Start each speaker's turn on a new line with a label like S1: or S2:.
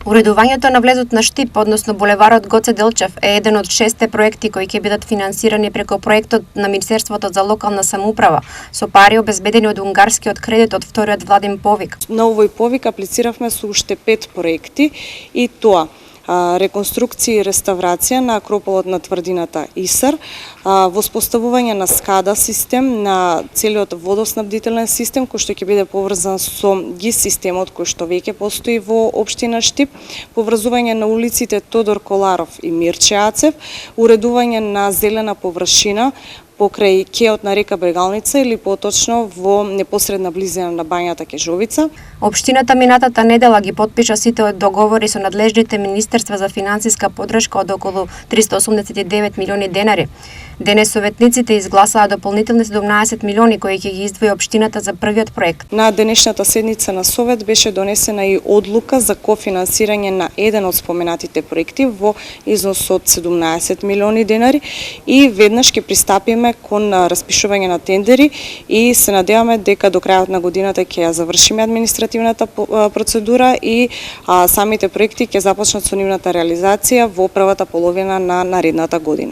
S1: Уредувањето на влезот на Штип, односно булеварот Гоце Делчев, е еден од 6 проекти кои ќе бидат финансирани преку проектот на Министерството за локална самоуправа, со пари обезбедени од унгарскиот кредит од вториот владин повик.
S2: На овој повик аплициравме со уште 5 проекти и тоа реконструкција и реставрација на акрополот на тврдината Исар, воспоставување на скада систем на целиот водоснабдителен систем кој што ќе биде поврзан со ГИС системот кој што веќе постои во општина Штип, поврзување на улиците Тодор Коларов и Мирче Ацев, уредување на зелена површина покрај кеот на река Брегалница или поточно во непосредна близина на бањата Кежовица.
S1: Општината минатата недела ги потпиша сите договори со надлежните министерства за финансиска поддршка од околу 389 милиони денари. Денес советниците изгласаа дополнителни 17 милиони кои ќе ги издвои општината за првиот проект.
S2: На денешната седница на Совет беше донесена и одлука за кофинансирање на еден од споменатите проекти во износ од 17 милиони денари и веднаш ќе пристапиме кон распишување на тендери и се надеваме дека до крајот на годината ќе ја завршиме административната процедура и самите проекти ќе започнат со нивната реализација во првата половина на наредната година.